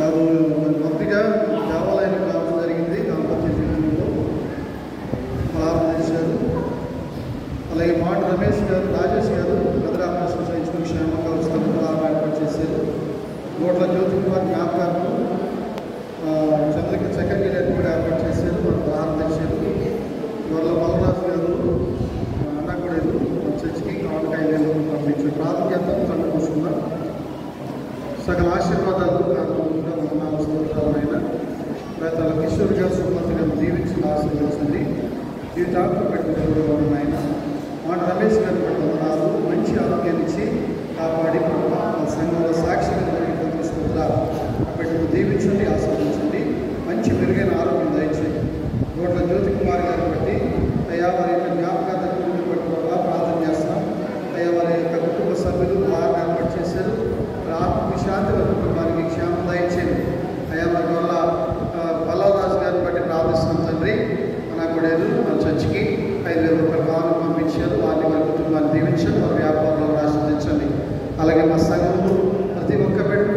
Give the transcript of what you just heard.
వారు భక్తిగా దేవాలయానికి రావడం జరిగింది. దాంపత్య జీవితంలో ప్రార్థన చేశారు. అలాగే మాట రమేష్ గారు, రాజేష్ గారు భద్రాభ్యాసం చేయించుకుని క్షేమంగా వస్తారు ప్రార్థన ఏర్పాటు చేశారు. కోట్ల జ్యోతి కుమార్ జ్ఞాపకాలను చంద్రకి సెక్రటరీ కూడా ఏర్పాటు చేశారు. వాళ్ళు ప్రార్థన చేశారు. వాళ్ళ బలరాజు గారు అన్నగూడెలు చర్చికి ఆనకాయలు పంపించారు. ప్రార్థన చేద్దాం, కళ్ళు కూర్చున్నాం. సకల ఆశీర్వాదాలు స్తోత్రాలైన తన కిషోర్ గారు సుమతి గారు దీవించి ఆశీర్వదించండి. జీవితాంతం పెట్టుకోవడం ఆయన మాట రమేష్ గారు పెట్టుకున్నారు. మంచి ఆరోగ్యాన్ని ఇచ్చి కాపాడి సంఘంలో సాక్షిగా పెట్టుకు దీవించండి, ఆస్వాదించండి. మంచి మెరుగైన ఆరోగ్యం దయచేయండి. కోట్ల జ్యోతి కుమార్ గారిని బట్టి అయ్యా వారి యొక్క జ్ఞాపకాన్ని పెట్టుకోవాలా ప్రార్థన చేస్తున్నాం. అయ్యా వారి యొక్క కుటుంబ సభ్యులు వారిని ఏర్పాటు చేశారు. ఆత్మకి శాంతి వారి కుటుంబానికి క్షేమం దయచేయండి. అయ్యా వారి వల్ల బలరాజు గారిని బట్టి ప్రార్థిస్తున్నాం తండ్రి. అన్నగూడేరు మన చర్చికి 5,000 రూపాయలు కావాలి పంపించారు. వారిని వారి కుటుంబాన్ని దీవించండి, వారి వ్యాపారంలో ఆస్వాదించండి. అలాగే మా సంఘంలో ప్రతి ఒక్క బిడ్డ